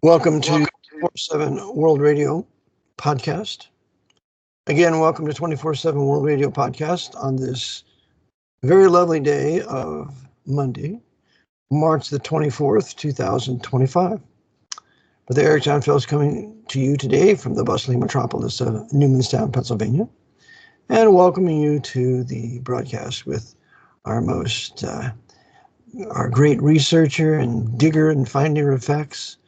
Welcome to 24/7 World Radio Podcast. Again, welcome to 24/7 World Radio Podcast on this very lovely day of Monday, March the 24th, 2025. Brother Eric John Phillips coming to you today from the bustling metropolis of Newmanstown, Pennsylvania, and welcoming you to the broadcast with our great researcher and digger and finder of facts,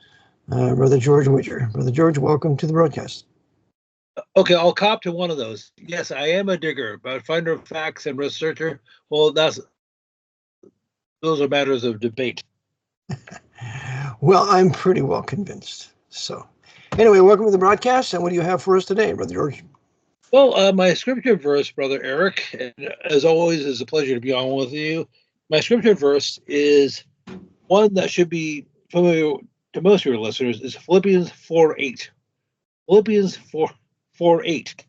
Brother George Widger. Brother George, welcome to the broadcast. Okay, I'll cop to one of those. Yes, I am a digger, but finder of facts and researcher, well, those are matters of debate. Well, I'm pretty well convinced. So, anyway, welcome to the broadcast. And what do you have for us today, Brother George? Well, my scripture verse, Brother Eric, and as always, it's a pleasure to be on with you. My scripture verse is one that should be familiar to most of your listeners, is Philippians 4:8. Philippians 4:8.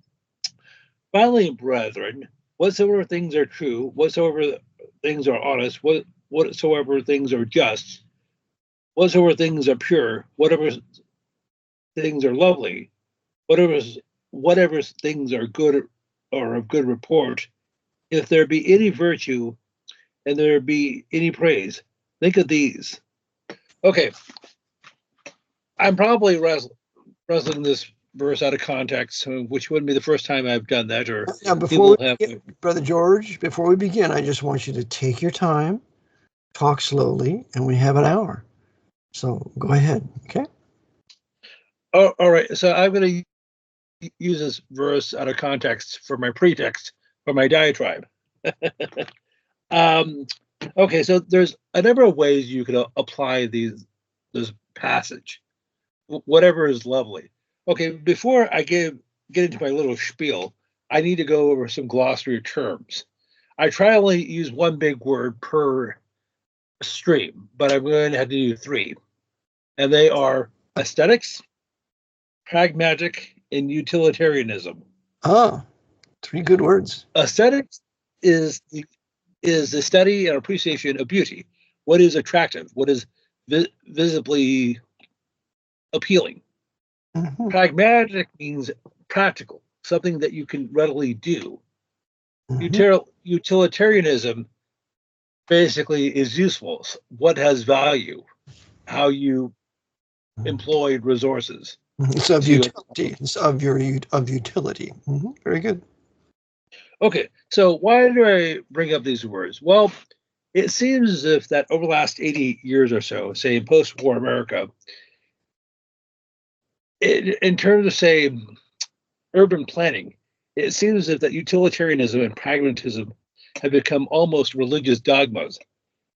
Finally, brethren, whatsoever things are true, whatsoever things are honest, whatsoever things are just, whatsoever things are pure, whatever things are lovely, whatever things are good or of good report, if there be any virtue and there be any praise, think of these. Okay, I'm probably wrestling this verse out of context, which wouldn't be the first time I've done that. Or now, Brother George, before we begin, I just want you to take your time, talk slowly, and we have an hour. So go ahead, okay? Oh, all right. So I'm going to use this verse out of context for my pretext, for my diatribe. Okay, so there's a number of ways you can apply this passage, whatever is lovely. Okay, before I get into my little spiel, I need to go over some glossary terms. I try only use one big word per stream, but I'm going to have to do three. And they are aesthetics, pragmatic, and utilitarianism. Ah, three good words. Aesthetics is the study and appreciation of beauty. What is attractive? What is visibly appealing? Mm-hmm. Pragmatic means practical, something that you can readily do. Mm-hmm. Utilitarianism basically is useful. What has value? How you employ resources. It's of utility. It's of utility. Mm-hmm. Very good. Okay, so why do I bring up these words? Well, it seems as if that over the last 80 years or so, say in post-war America, in terms of, say, urban planning, it seems as if that utilitarianism and pragmatism have become almost religious dogmas,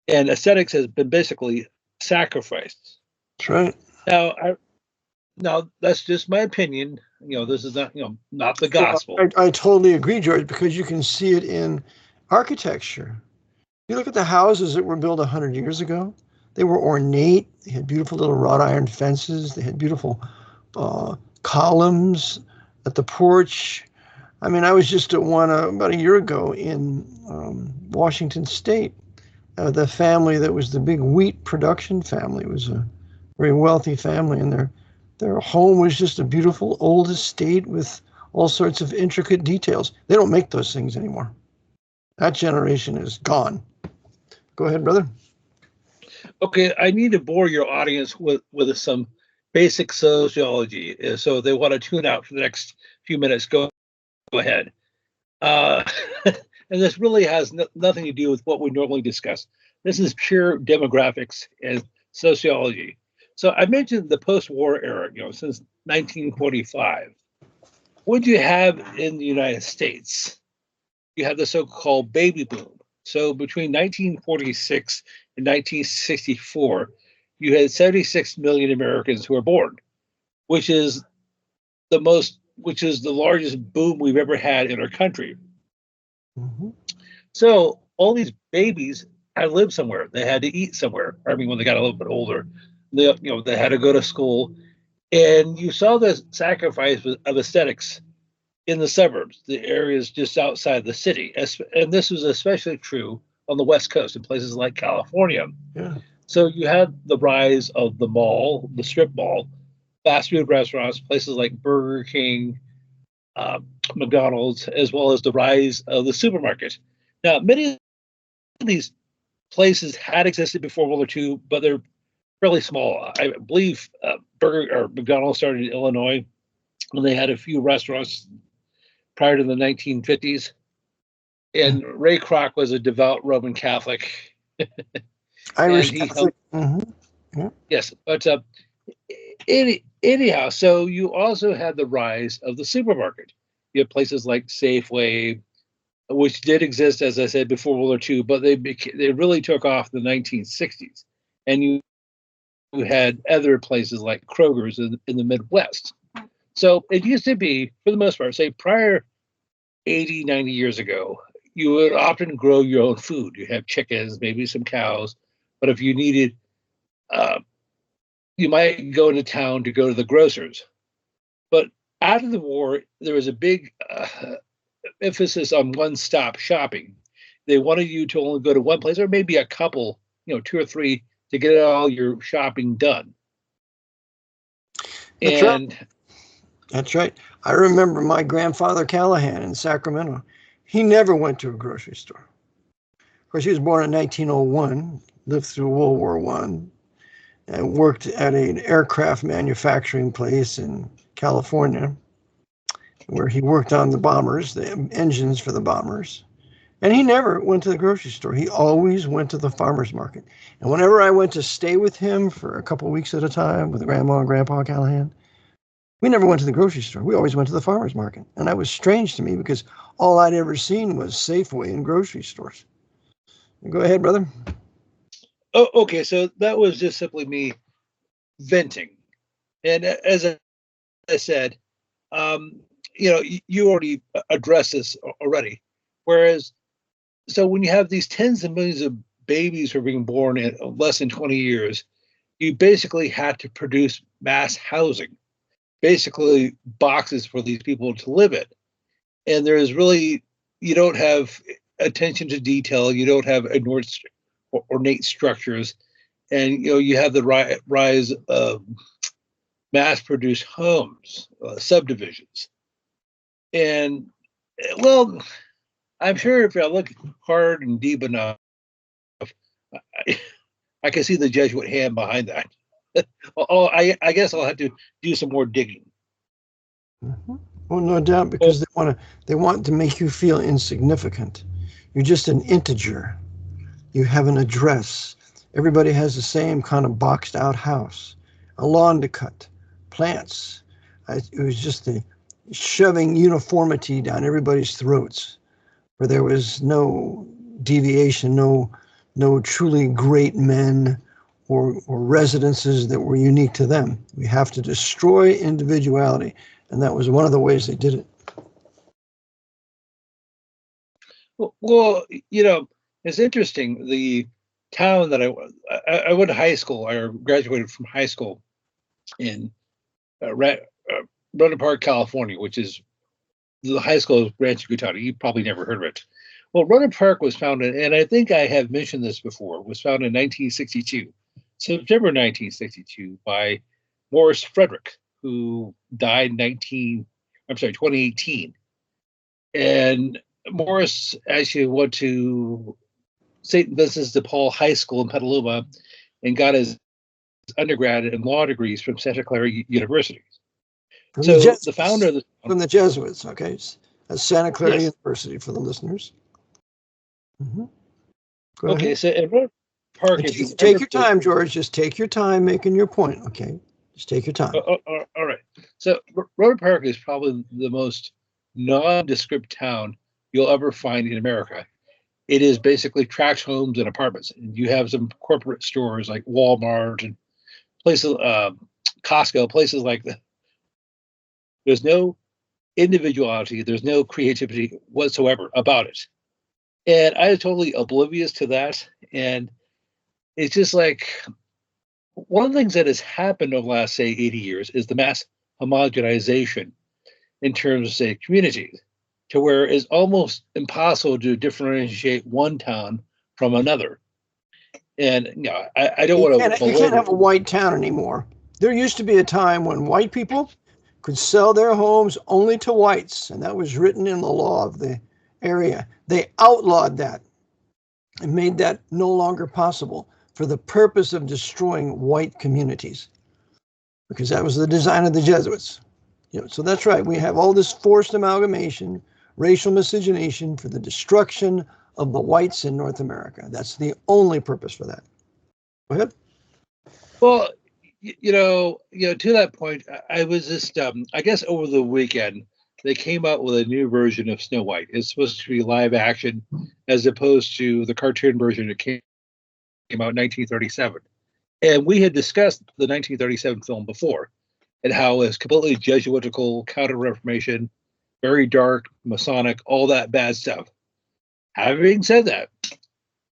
and aesthetics has been basically sacrificed. That's right. Now that's just my opinion. This is not the gospel. I totally agree, George, because you can see it in architecture. You look at the houses that were built 100 years ago. They were ornate. They had beautiful little wrought iron fences. They had beautiful columns at the porch. I mean, I was just at one about a year ago in Washington State. The family that was the big wheat production family was a very wealthy family, and their home was just a beautiful old estate with all sorts of intricate details. They don't make those things anymore. That generation is gone. Go ahead, brother. Okay, I need to bore your audience with some basic sociology. So they want to tune out for the next few minutes. Go ahead. And this really has nothing to do with what we normally discuss. This is pure demographics and sociology. So I mentioned the post-war era, since 1945. What do you have in the United States? You have the so-called baby boom. So between 1946 and 1964, you had 76 million Americans who were born, which is the largest boom we've ever had in our country. Mm-hmm. So all these babies had to live somewhere. They had to eat somewhere. I mean, when they got a little bit older, they had to go to school, and you saw the sacrifice of aesthetics in the suburbs, the areas just outside the city. And this was especially true on the West Coast in places like California. Yeah. So you had the rise of the mall, the strip mall, fast food restaurants, places like Burger King, McDonald's, as well as the rise of the supermarket. Now, many of these places had existed before World War II, but they're fairly small. I believe Burger or McDonald's started in Illinois, and they had a few restaurants prior to the 1950s. And Ray Kroc was a devout Roman Catholic. Irish and he Catholic. helped, yes, but anyhow, so you also had the rise of the supermarket. You have places like Safeway, which did exist, as I said, before World War II, but they really took off in the 1960s. And you had other places like Kroger's in the Midwest. So it used to be, for the most part, say prior 80, 90 years ago, you would often grow your own food. You have chickens, maybe some cows, but if you needed, you might go into town to go to the grocers. But after the war, there was a big emphasis on one-stop shopping. They wanted you to only go to one place, or maybe a couple, two or three, to get all your shopping done. That's right. I remember my grandfather Callahan in Sacramento. He never went to a grocery store. Of course, he was born in 1901, lived through World War I, and worked at an aircraft manufacturing place in California, where he worked on the bombers, the engines for the bombers. And he never went to the grocery store. He always went to the farmer's market. And whenever I went to stay with him for a couple of weeks at a time with Grandma and Grandpa Callahan, we never went to the grocery store. We always went to the farmer's market. And that was strange to me because all I'd ever seen was Safeway and grocery stores. Go ahead, brother. Oh, okay. So that was just simply me venting. And as I said, you already addressed this already. Whereas, so when you have these tens of millions of babies who are being born in less than 20 years, you basically had to produce mass housing, basically boxes for these people to live in. And there's really, you don't have attention to detail, you don't have ornate structures, and you have the rise of mass-produced homes, subdivisions. And, well, I'm sure if I look hard and deep enough, I can see the Jesuit hand behind that. I guess I'll have to do some more digging. Mm-hmm. Well, no doubt, because they want to make you feel insignificant. You're just an integer. You have an address. Everybody has the same kind of boxed out house, a lawn to cut, plants. It was just the shoving uniformity down everybody's throats, where there was no deviation, no truly great men or residences that were unique to them. We have to destroy individuality. And that was one of the ways they did it. Well, it's interesting. The town that I went to high school, I graduated from high school in Rohnert Park, California, which is the high school of Rancho Cotado. You probably never heard of it. Well, Rohnert Park was founded, and I think I have mentioned this before, was founded in 1962, September 1962, by Morris Frederick, who died 2018. And Morris actually went to St. Vincent de Paul High School in Petaluma and got his undergrad and law degrees from Santa Clara University. The founder of from the Jesuits, okay, that's Santa Clara University for the listeners. Mm-hmm. Okay, ahead. So at Rohnert Park, take your time, George. Just take your time making your point. Okay, just take your time. All right. So Rohnert Park is probably the most nondescript town you'll ever find in America. It is basically tract homes and apartments. And you have some corporate stores like Walmart and places, Costco, places like that. There's no individuality. There's no creativity whatsoever about it. And I was totally oblivious to that. And it's just like, one of the things that has happened over the last, say, 80 years is the mass homogenization in terms of, say, communities, to where it's almost impossible to differentiate one town from another. And I don't want to. You can't have a white town anymore. There used to be a time when white people could sell their homes only to whites, and that was written in the law of the area. They outlawed that and made that no longer possible for the purpose of destroying white communities, because that was the design of the Jesuits. So that's right. We have all this forced amalgamation, racial miscegenation for the destruction of the whites in North America. That's the only purpose for that. Go ahead. Well, to that point, I was just, I guess over the weekend, they came out with a new version of Snow White. It's supposed to be live action as opposed to the cartoon version that came out in 1937. And we had discussed the 1937 film before and how it's completely Jesuitical, counter-reformation, very dark, Masonic, all that bad stuff. Having said that,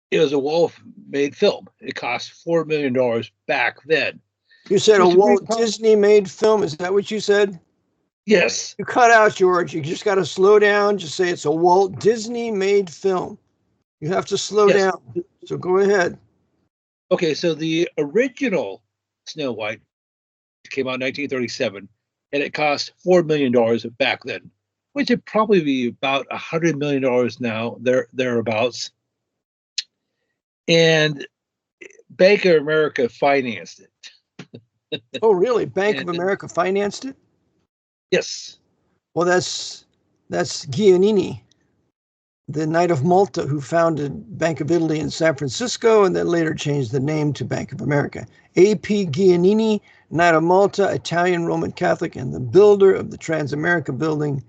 it was a well-made film. It cost $4 million back then. You said a Walt Disney made film. Is that what you said? Yes. You cut out, George. You just got to slow down. Just say it's a Walt Disney made film. You have to slow down. So go ahead. Okay, so the original Snow White came out in 1937, and it cost $4 million back then, which would probably be about $100 million now, thereabouts. And Bank of America financed it. Oh, really? Bank of America financed it? Yes. Well, that's Giannini, the Knight of Malta, who founded Bank of Italy in San Francisco and then later changed the name to Bank of America. A.P. Giannini, Knight of Malta, Italian Roman Catholic, and the builder of the Transamerica building,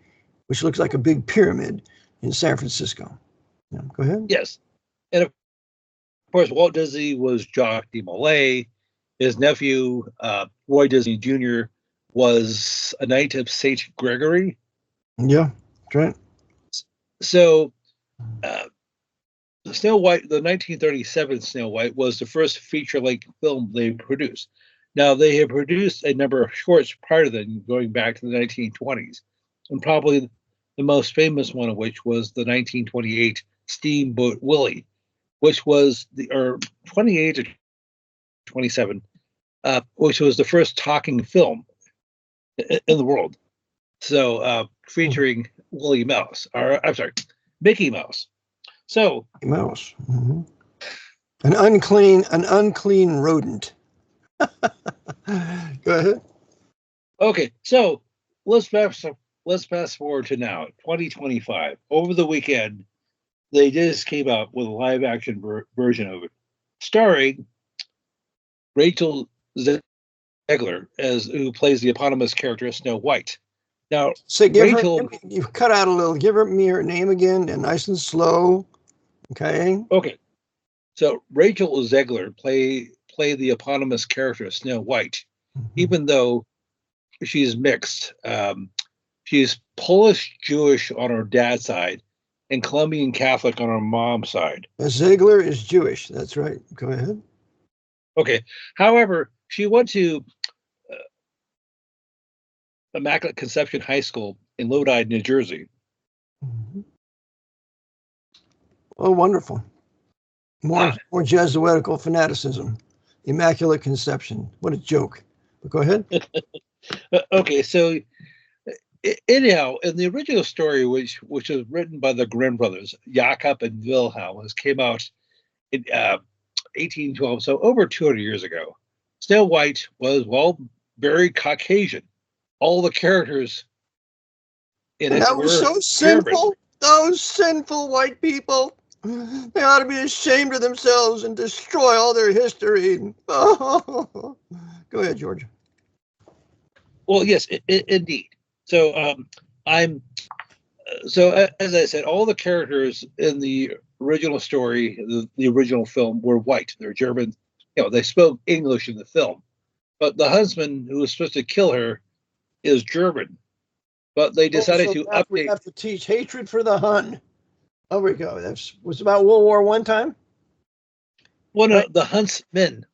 which looks like a big pyramid in San Francisco. Yeah, go ahead. Yes. And of course, Walt Disney was Jacques de Molay. His nephew, Roy Disney Jr., was a Knight of St. Gregory. Yeah, that's right. So Snow White, the 1937 Snow White, was the first feature-length film they produced. Now, they had produced a number of shorts prior to then, going back to the 1920s, and probably the most famous one of which was the 1928 Steamboat Willie, which was 28 or 27, which was the first talking film in the world. So featuring Willie Mouse, or I'm sorry, Mickey Mouse. So Mouse, an unclean rodent. Go ahead. Okay, so let's fast forward to now, 2025. Over the weekend, they just came out with a live action version of it, starring Rachel Zegler who plays the eponymous character Snow White. Now, so you cut out a little. Give me her name again, and nice and slow. Okay. Okay. So Rachel Zegler play the eponymous character Snow White, even though she's mixed. She's Polish Jewish on her dad's side, and Colombian Catholic on her mom's side. Zegler is Jewish. That's right. Go ahead. Okay. However, she went to Immaculate Conception High School in Lodi, New Jersey. Oh, wonderful. More Jesuitical fanaticism. Immaculate Conception. What a joke. But go ahead. Okay, so anyhow, in the original story, which was written by the Grimm brothers, Jakob and Wilhelm, came out in 1812, so over 200 years ago. Snow White was, well, very Caucasian. All the characters in it that was so sinful. Those sinful white people. They ought to be ashamed of themselves and destroy all their history. Go ahead, George. Well, yes, indeed. So as I said, all the characters in the original story, the original film, were white. They're German. They spoke English in the film, but the husband who was supposed to kill her is German. But they decided to update. We have to teach hatred for the Hun. Oh, we go. That was about World War I time. One of the huntsmen,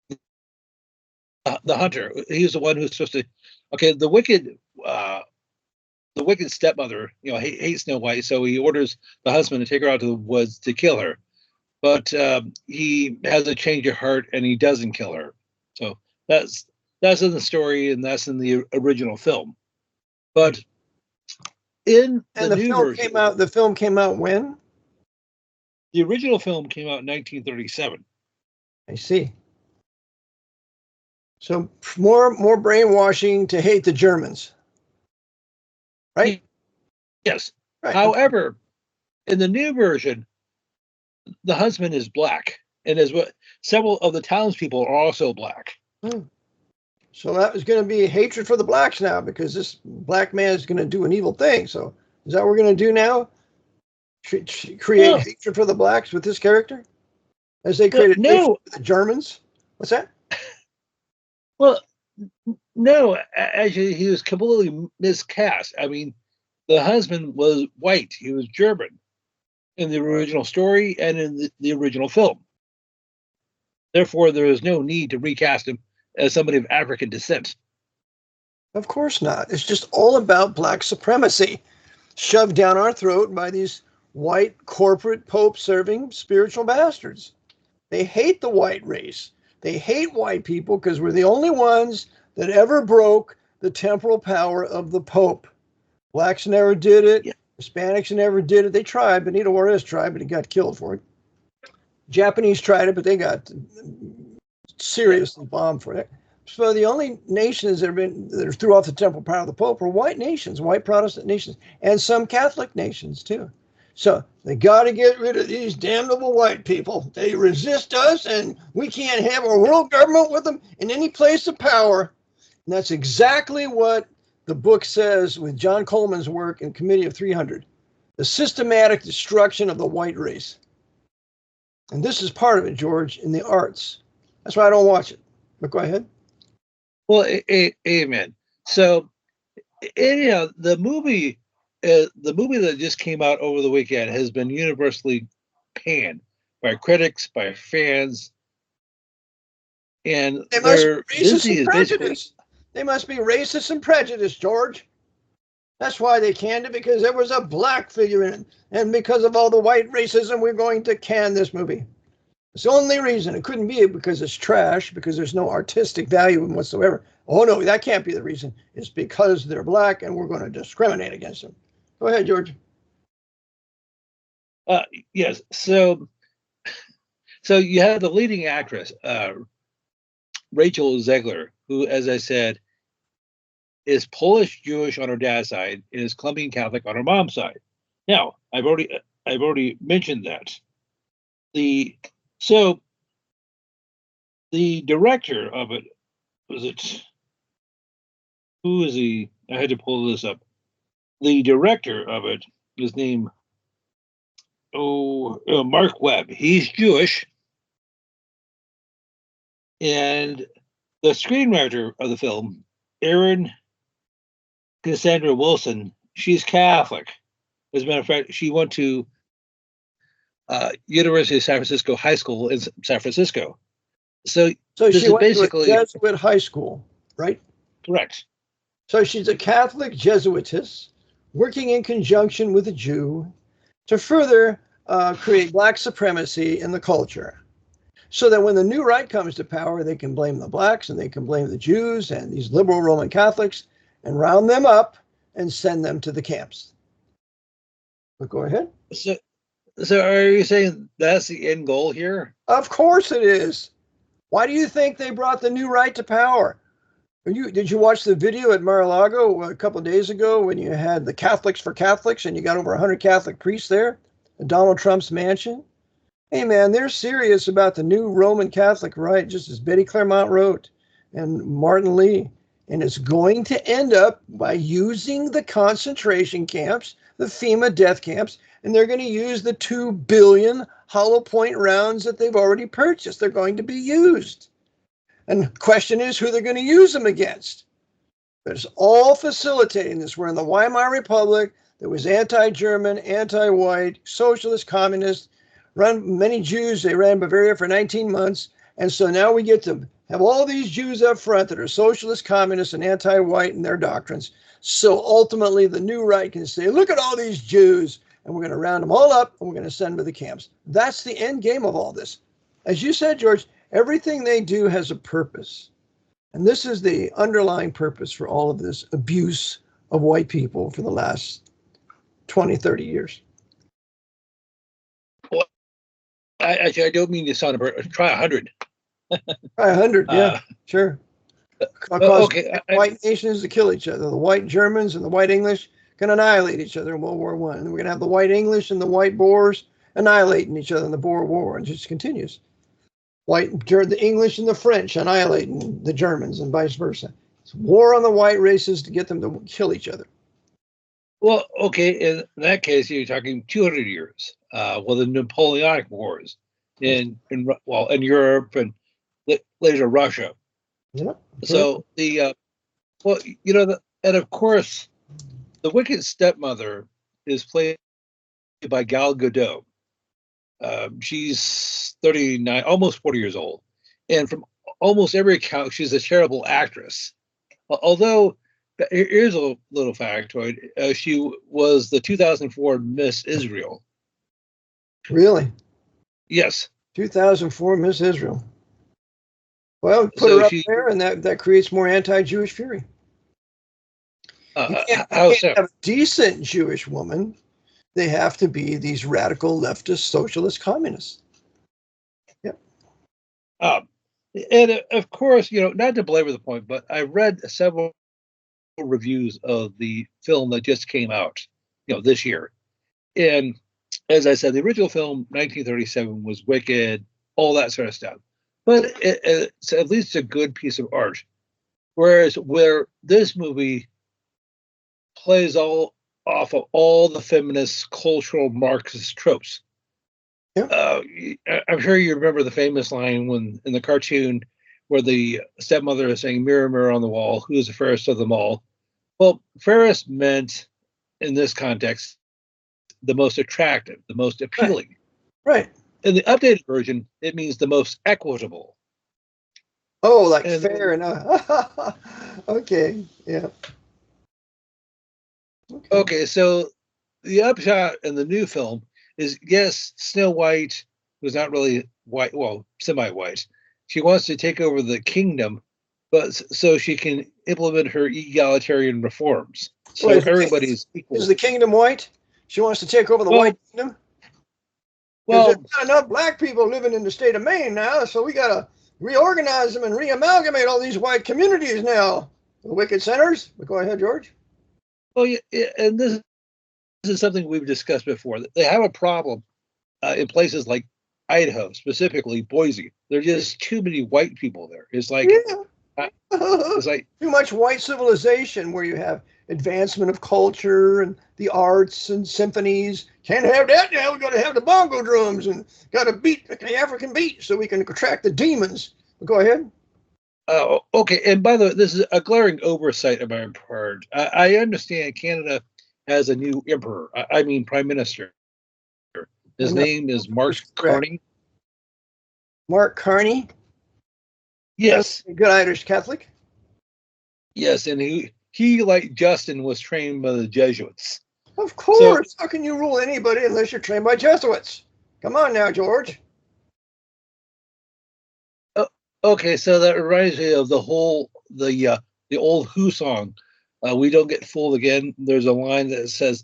the hunter. He's the one who's supposed to. Okay, the wicked stepmother, hates Snow White, so he orders the husband to take her out to the woods to kill her. but he has a change of heart and he doesn't kill her. So that's in the story and that's in the original film. But in the new version, the film came out when? The original film came out in 1937. I see. So more brainwashing to hate the Germans, right? Yes. Right. However, in the new version, the husband is black, and as what several of the townspeople are also black. So that was going to be hatred for the blacks now, because this black man is going to do an evil thing. So is that what we're going to do now? Create hatred for the blacks with this character, as they created hatred for the Germans? What's that? Well, no, actually, he was completely miscast. I mean, the husband was white; he was German in the original story and in the original film. Therefore, there is no need to recast him as somebody of African descent. Of course not. It's just all about black supremacy shoved down our throat by these white corporate pope-serving spiritual bastards. They hate the white race. They hate white people because we're the only ones that ever broke the temporal power of the Pope. Blacks never did it. Yeah. Hispanics never did it. They tried. Benito Juarez tried, but he got killed for it. Japanese tried it, but they got seriously bombed for it. So the only nations that threw off the temporal power of the Pope were white nations, white Protestant nations, and some Catholic nations too. So they got to get rid of these damnable white people. They resist us, and we can't have a world government with them in any place of power. And that's exactly what the book says with John Coleman's work in Committee of 300, the systematic destruction of the white race. And this is part of it, George, in the arts. That's why I don't watch it. But go ahead. Well, amen. So, anyhow, the movie that just came out over the weekend has been universally panned by critics, by fans, and they must be racist and prejudiced. They must be racist and prejudiced, George. That's why they canned it, because there was a black figure in it, and because of all the white racism, we're going to can this movie. It's the only reason. It couldn't be because it's trash, because there's no artistic value in whatsoever. Oh no, that can't be the reason. It's because they're black and we're going to discriminate against them. Go ahead, George. Yes. So you have the leading actress, Rachel Zegler, who, as I said, is Polish Jewish on her dad's side and is Colombian Catholic on her mom's side. Now, I've already mentioned that. The director of it, who is he? I had to pull this up. The director of it is named Mark Webb. He's Jewish. And the screenwriter of the film, Erin Cassandra Wilson, she's Catholic. As a matter of fact, she went to University of San Francisco High School in San Francisco. So she went basically to a Jesuit high school, right? Correct. So she's a Catholic Jesuitess working in conjunction with a Jew to further create black supremacy in the culture, so that when the new right comes to power, they can blame the blacks and they can blame the Jews and these liberal Roman Catholics and round them up and send them to the camps. But go ahead. So are you saying that's the end goal here? Of course it is. Why do you think they brought the new right to power? Did you watch the video at Mar-a-Lago a couple of days ago when you had the Catholics for Catholics and you got over 100 Catholic priests there at Donald Trump's mansion? Hey, man, they're serious about the new Roman Catholic right, just as Betty Claremont wrote and Martin Lee. And it's going to end up by using the concentration camps, the FEMA death camps, and they're going to use the 2 billion hollow point rounds that they've already purchased. They're going to be used. And the question is who they're going to use them against. But it's all facilitating this. We're in the Weimar Republic that was anti-German, anti-white, socialist, communist, run many Jews. They ran Bavaria for 19 months. And so now we get to have all these Jews up front that are socialist, communist, and anti-white in their doctrines. So ultimately the new right can say, look at all these Jews. and we're going to round them all up, and we're going to send them to the camps. That's the end game of all this. As you said, George, everything they do has a purpose. And this is the underlying purpose for all of this abuse of white people for the last 20, 30 years. Well, I don't mean to sound try 100. Try 100, yeah, sure. Okay. White nations to kill each other. The white Germans and the white English can annihilate each other in World War I. And we're going to have the white English and the white Boers annihilating each other in the Boer War, and it just continues. The English and the French annihilating the Germans and vice versa. It's war on the white races to get them to kill each other. Well, okay, in that case, you're talking 200 years. Well, the Napoleonic Wars in Europe and later Russia. Yeah. So and of course, the wicked stepmother is played by Gal Gadot. She's 39, almost 40 years old, and from almost every account, she's a terrible actress. Although, here's a little factoid: she was the 2004 Miss Israel. Really? Yes. 2004 Miss Israel. Well, put her up there, and that creates more anti-Jewish fury. You can't have a decent Jewish woman. They have to be these radical leftist socialist communists. Yep. And of course, not to belabor the point, but I read several reviews of the film that just came out, this year. And as I said, the original film, 1937, was wicked, all that sort of stuff. But it's at least a good piece of art. Whereas where this movie plays off of all the feminist cultural Marxist tropes. Yeah. I'm sure you remember the famous line when in the cartoon where the stepmother is saying, "Mirror, mirror on the wall, who is the fairest of them all?" Well, fairest meant in this context the most attractive, the most appealing. Right. In the updated version, it means the most equitable. Oh, like fair enough. Okay. Yeah. Okay, so the upshot in the new film is, yes, Snow White was not really white, well, semi-white. She wants to take over the kingdom, but so she can implement her egalitarian reforms. So everybody's equal. Is the kingdom white? She wants to take over the white kingdom? Well, there's not enough black people living in the state of Maine now, so we got to reorganize them and reamalgamate all these white communities now. The wicked centers. But go ahead, George. Well, yeah, and this is something we've discussed before. They have a problem in places like Idaho, specifically Boise. There's just too many white people there. It's like, it's like too much white civilization where you have advancement of culture and the arts and symphonies. Can't have that now. We got to have the bongo drums and got to beat the African beat so we can attract the demons. But go ahead. Okay, and by the way, this is a glaring oversight on my part. I understand Canada has a new emperor. I mean, prime minister. His name is Mark Carney. Mark Carney? Yes. A good Irish Catholic? Yes, and he, like Justin, was trained by the Jesuits. Of course. How can you rule anybody unless you're trained by Jesuits? Come on now, George. Okay, so that reminds me of the old Who song. We don't get fooled again. There's a line that says,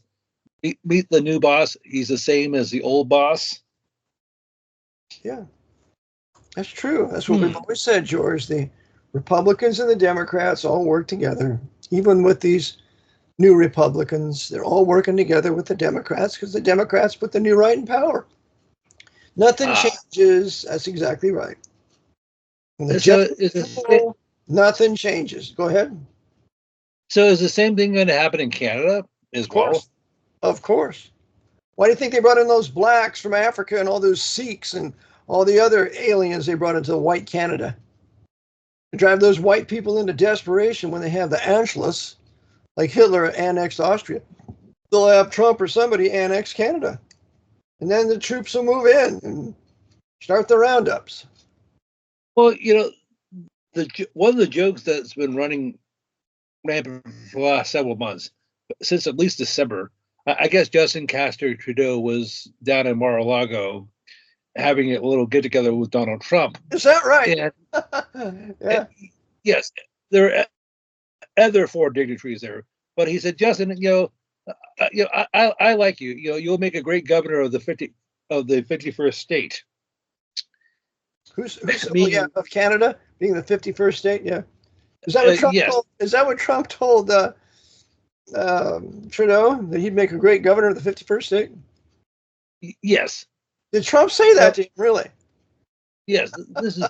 "Meet the new boss. He's the same as the old boss." Yeah, that's true. That's what we've always said, George. The Republicans and the Democrats all work together. Even with these new Republicans, they're all working together with the Democrats because the Democrats put the new right in power. Nothing changes. That's exactly right. Nothing changes. Go ahead. So is the same thing going to happen in Canada as well? Of course. Why do you think they brought in those blacks from Africa and all those Sikhs and all the other aliens they brought into white Canada? To drive those white people into desperation when they have the Anschluss, like Hitler annexed Austria. They'll have Trump or somebody annex Canada. And then the troops will move in and start the roundups. Well, one of the jokes that's been running rampant for the last several months, since at least December, I guess Justin Castor Trudeau was down in Mar-a-Lago having a little get together with Donald Trump. Is that right? And, yeah. Yes, there are other foreign dignitaries there, but he said, Justin, I like you. You'll make a great governor of the 51st state. Who's of Canada being the 51st state? Yeah. Is that what Trump yes. told? Is that what Trump told Trudeau, that he'd make a great governor of the 51st state? Yes. Did Trump say that to him? Really? Yes. This is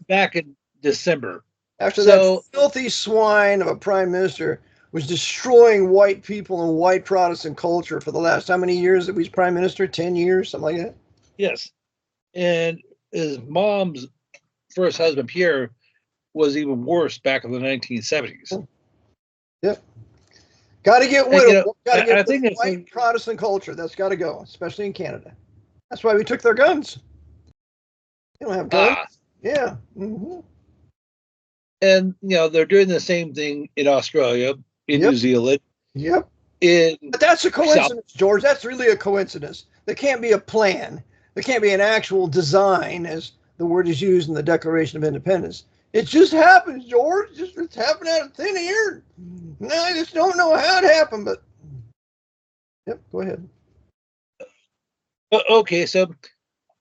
back in December. After that filthy swine of a prime minister was destroying white people and white Protestant culture for the last, how many years that he's prime minister? 10 years, something like that? Yes. And his mom's first husband, Pierre, was even worse back in the 1970s. Yep. Got to get rid of white Protestant culture. That's got to go, especially in Canada. That's why we took their guns. They don't have guns. Yeah. Mm-hmm. And, they're doing the same thing in Australia, in New Zealand. Yep. But that's a coincidence, George. That's really a coincidence. There can't be a plan. There can't be an actual design, as the word is used in the Declaration of Independence. It just happens, George. It's happened out of thin air. No, I just don't know how it happened, but yep, go ahead. Okay, so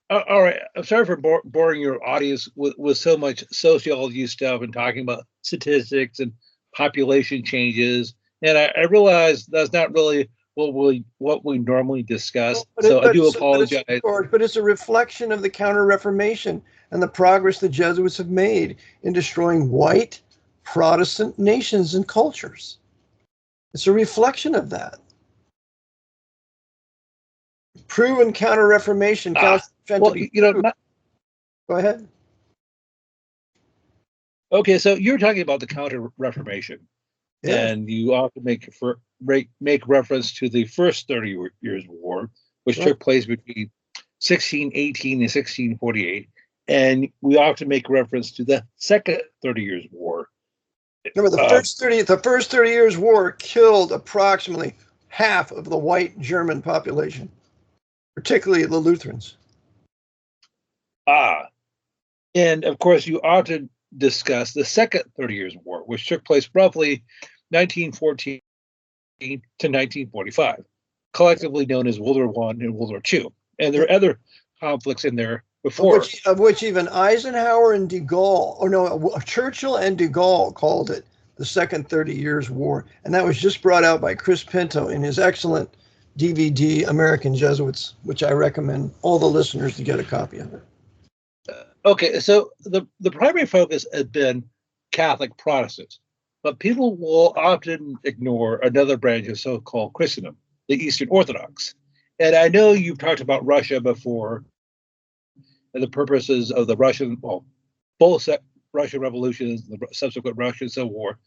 all right. I'm sorry for boring your audience with so much sociology stuff and talking about statistics and population changes. And I realize that's not really what we normally discuss. I do apologize. But it's a reflection of the Counter-Reformation and the progress the Jesuits have made in destroying white Protestant nations and cultures. It's a reflection of that. Proven Counter-Reformation. Go ahead. Okay, so you're talking about the Counter-Reformation, and you often make reference to the first 30 Years' War, which took place between 1618 and 1648, and we often make reference to the second 30 Years' War. Remember, the first 30 Years' War killed approximately half of the white German population, particularly the Lutherans. And of course, you often discuss the second 30 Years' War, which took place roughly 1914 to 1945, collectively known as World War I and World War II. And there are other conflicts in there before. Of which even Eisenhower and Churchill and de Gaulle called it the second 30 Years' War. And that was just brought out by Chris Pinto in his excellent DVD, American Jesuits, which I recommend all the listeners to get a copy of it. Okay, so the primary focus has been Catholic Protestants, but people will often ignore another branch of so-called Christendom, the Eastern Orthodox. And I know you've talked about Russia before and the purposes of the both Russian revolutions, the subsequent Russian Civil War,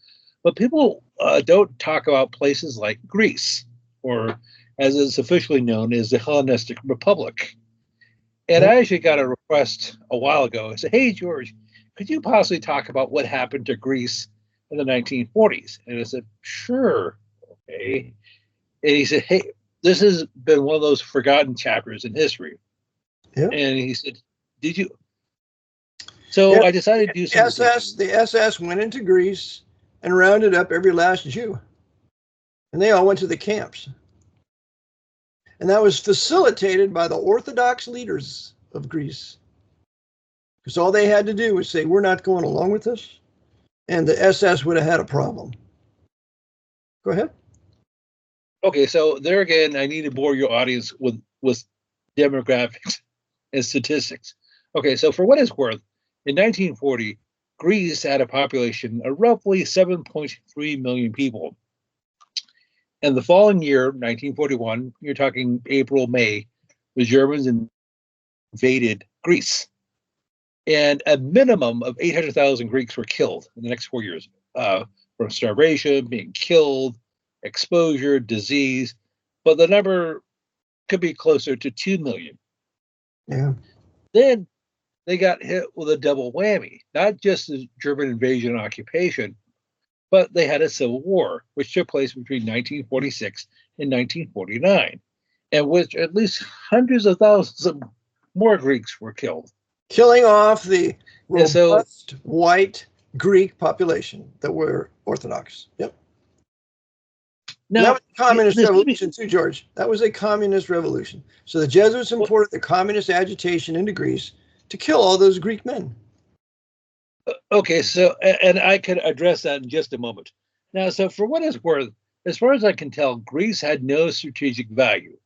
but people don't talk about places like Greece, or as it's officially known as the Hellenistic Republic. And I actually got a request a while ago. I said, hey, George, could you possibly talk about what happened to Greece in the 1940s? And I said, sure. Okay. And he said, hey, this has been one of those forgotten chapters in history. Yep. And he said, did you? So I decided to do something. The SS went into Greece and rounded up every last Jew. And they all went to the camps. And that was facilitated by the Orthodox leaders of Greece. Because all they had to do was say, we're not going along with this. And the SS would have had a problem. Go ahead. Okay, so there again, I need to bore your audience with demographics and statistics. Okay, so for what it's worth, in 1940, Greece had a population of roughly 7.3 million people. And the following year, 1941, you're talking April, May, the Germans invaded Greece. And a minimum of 800,000 Greeks were killed in the next 4 years from starvation, being killed, exposure, disease. But the number could be closer to 2 million. Yeah. Then they got hit with a double whammy, not just the German invasion and occupation, but they had a civil war, which took place between 1946 and 1949, in which at least hundreds of thousands of more Greeks were killed. Killing off the And so, robust white Greek population that were Orthodox. Yep. now, that was a communist this- revolution too, George. That was a communist revolution. So the Jesuits imported the communist agitation into Greece to kill all those Greek men. Okay, so, and I can address that in just a moment. Now, so for what it's worth, as far as I can tell, Greece had no strategic value.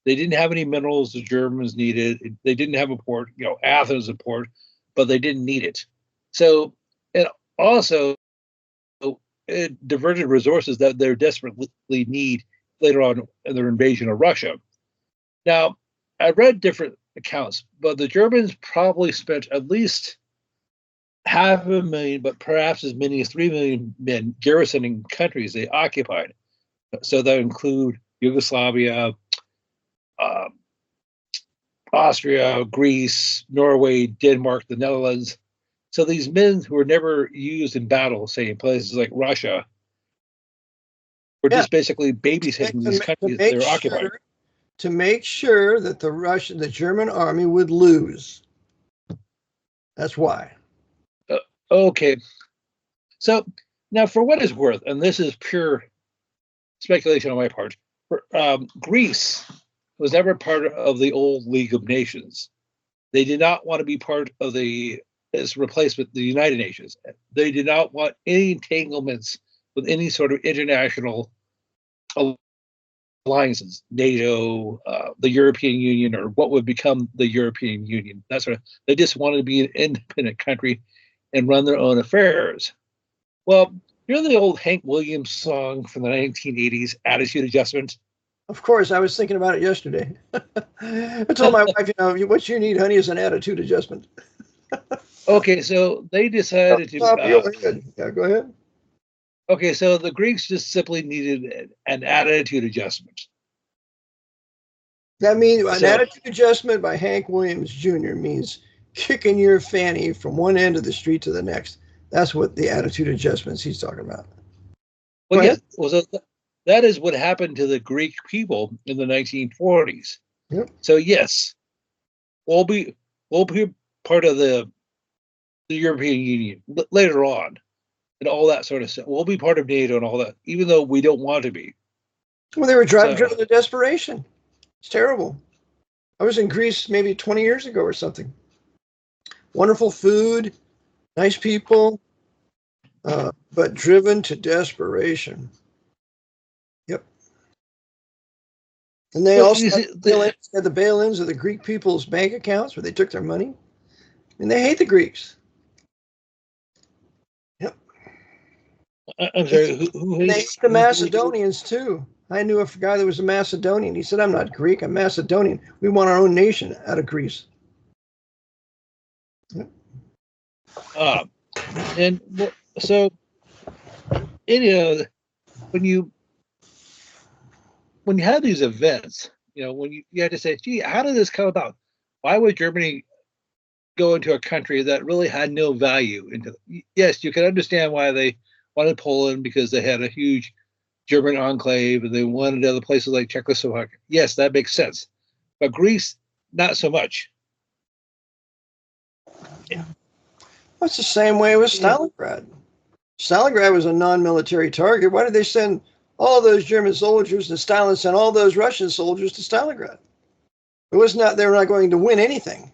They didn't have any minerals the Germans needed. They didn't have a port, Athens a port, but they didn't need it. So it also it diverted resources that they desperately need later on in their invasion of Russia. Now, I read different accounts, but the Germans probably spent at least 500,000, but perhaps as many as 3 million men garrisoning countries they occupied. So that include Yugoslavia, Austria, Greece, Norway, Denmark, the Netherlands. So these men who were never used in battle, say in places like Russia, were just basically babysitting these countries they were occupying. To make sure that the German army would lose. That's why. Okay. So now, for what it's worth, and this is pure speculation on my part, Greece was never part of the old League of Nations. They did not want to be part of as replacement the United Nations. They did not want any entanglements with any sort of international alliances, NATO, the European Union, or what would become the European Union. They just wanted to be an independent country and run their own affairs. Well, you know the old Hank Williams song from the 1980s, Attitude Adjustment? Of course, I was thinking about it yesterday. I told my wife, what you need, honey, is an attitude adjustment. Okay, so they decided to. Yeah, go ahead. Okay, so the Greeks just simply needed an attitude adjustment. That means an attitude adjustment by Hank Williams Jr. means kicking your fanny from one end of the street to the next. That's what the attitude adjustments he's talking about. Well, yes, so that is what happened to the Greek people in the 1940s. Yep. So yes, we'll be part of the European Union later on, and all that sort of stuff. We'll be part of NATO and all that, even though we don't want to be. Well, they were driven to desperation. It's terrible. I was in Greece maybe 20 years ago or something. Wonderful food, nice people, but driven to desperation. Yep. And they also had the bail-ins of the Greek people's bank accounts where they took their money. And they hate the Greeks. Yep. I'm sorry, who they hate the Macedonians too. I knew a guy that was a Macedonian. He said, I'm not Greek, I'm Macedonian. We want our own nation out of Greece. Yep. And so, when you have these events, when you have to say, gee, how did this come about? Why would Germany go into a country that really had no value? Yes, you can understand why they wanted Poland, because they had a huge German enclave and they wanted other places like Czechoslovakia. Yes, that makes sense. But Greece, not so much. Yeah. Well, it's the same way with Stalingrad. Stalingrad was a non-military target. Why did they send all those German soldiers, and Stalin sent all those Russian soldiers to Stalingrad? It was not, they were not going to win anything.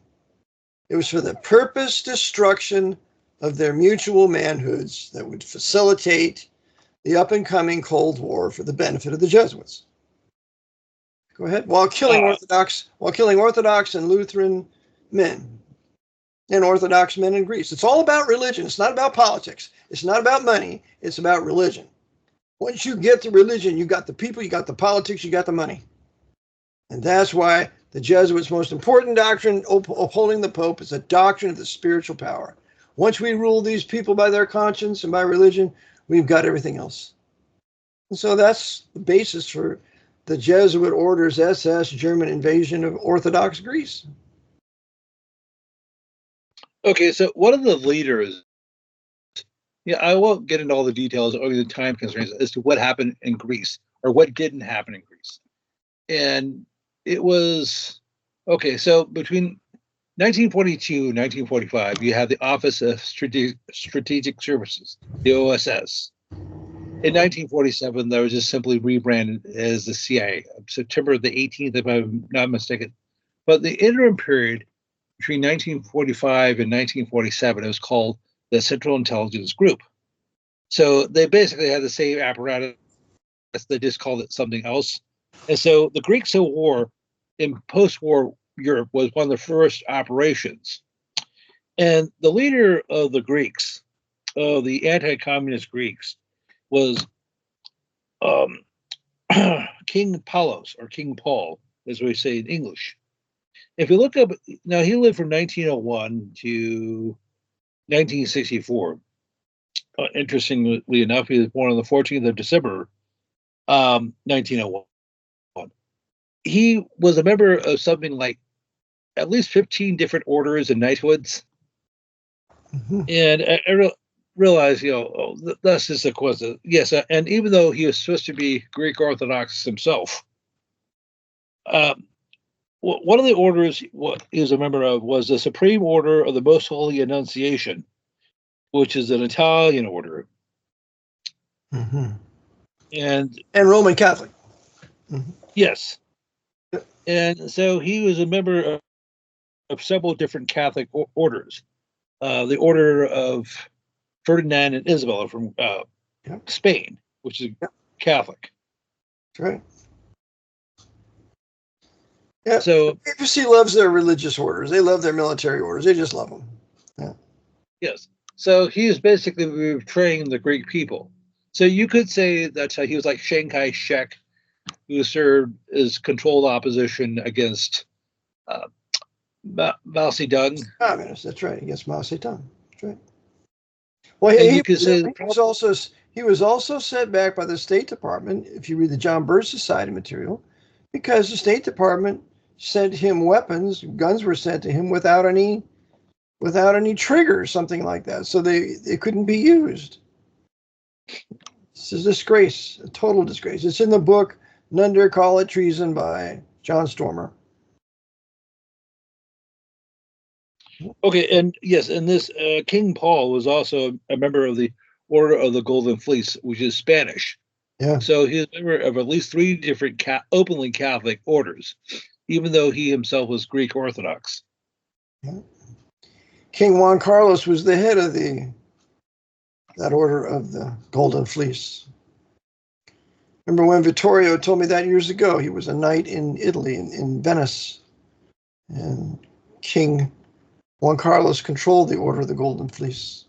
It was for the purpose destruction of their mutual manhoods that would facilitate the up-and-coming Cold War for the benefit of the Jesuits. Go ahead. While killing Orthodox and Lutheran men and Orthodox men in Greece. It's all about religion. It's not about politics. It's not about money. It's about religion. Once you get the religion, you got the people, you got the politics, you got the money. And that's why the Jesuits' most important doctrine, upholding the Pope, is a doctrine of the spiritual power. Once we rule these people by their conscience and by religion, we've got everything else. And so that's the basis for the Jesuit order's SS German invasion of Orthodox Greece. Okay, so one of the leaders Yeah, I won't get into all the details or the time constraints as to what happened in Greece or what didn't happen in Greece. And it was okay. So between 1942 and 1945, you had the Office of Strategic Services, the OSS. In 1947, that was just simply rebranded as the CIA, September the 18th, if I'm not mistaken. But the interim period between 1945 and 1947, it was called the Central Intelligence Group. So they basically had the same apparatus, they just called it something else. And so the Greek Civil War in post-war Europe was one of the first operations. And the leader of the Greeks, the anti-communist Greeks, was King Paulos, or King Paul, as we say in English. If you look up, now he lived from 1901 to 1964. Interestingly enough, he was born on the 14th of December, 1901. He was a member of something like at least 15 different orders and knighthoods. Mm-hmm. And I realized, that's just a coincidence. Yes, and even though he was supposed to be Greek Orthodox himself, one of the orders he was a member of was the Supreme Order of the Most Holy Annunciation, which is an Italian order. Mm-hmm. And Roman Catholic. Mm-hmm. Yes. And so he was a member of several different Catholic orders. The Order of Ferdinand and Isabella from Spain, which is Catholic. That's right. Yeah. So papacy loves their religious orders. They love their military orders. They just love them. Yeah. Yes. So he was basically betraying the Greek people. So you could say that he was like Chiang Kai-shek, who served as controlled opposition against Mao Zedong. Communist, that's right, against Mao Zedong. That's right. Well, he was also set back by the State Department, if you read the John Birch Society material, because the State Department sent him weapons, guns were sent to him without any triggers, something like that. So they couldn't be used. This is a disgrace, a total disgrace. It's in the book, None Dare Call It Treason by John Stormer. Okay, and yes, and this King Paul was also a member of the Order of the Golden Fleece, which is Spanish. Yeah. So he's a member of at least 3 different openly Catholic orders, even though he himself was Greek Orthodox. Yeah. King Juan Carlos was the head of that Order of the Golden Fleece. Remember when Vittorio told me that years ago? He was a knight in Italy, in Venice, and King Juan Carlos controlled the Order of the Golden Fleece.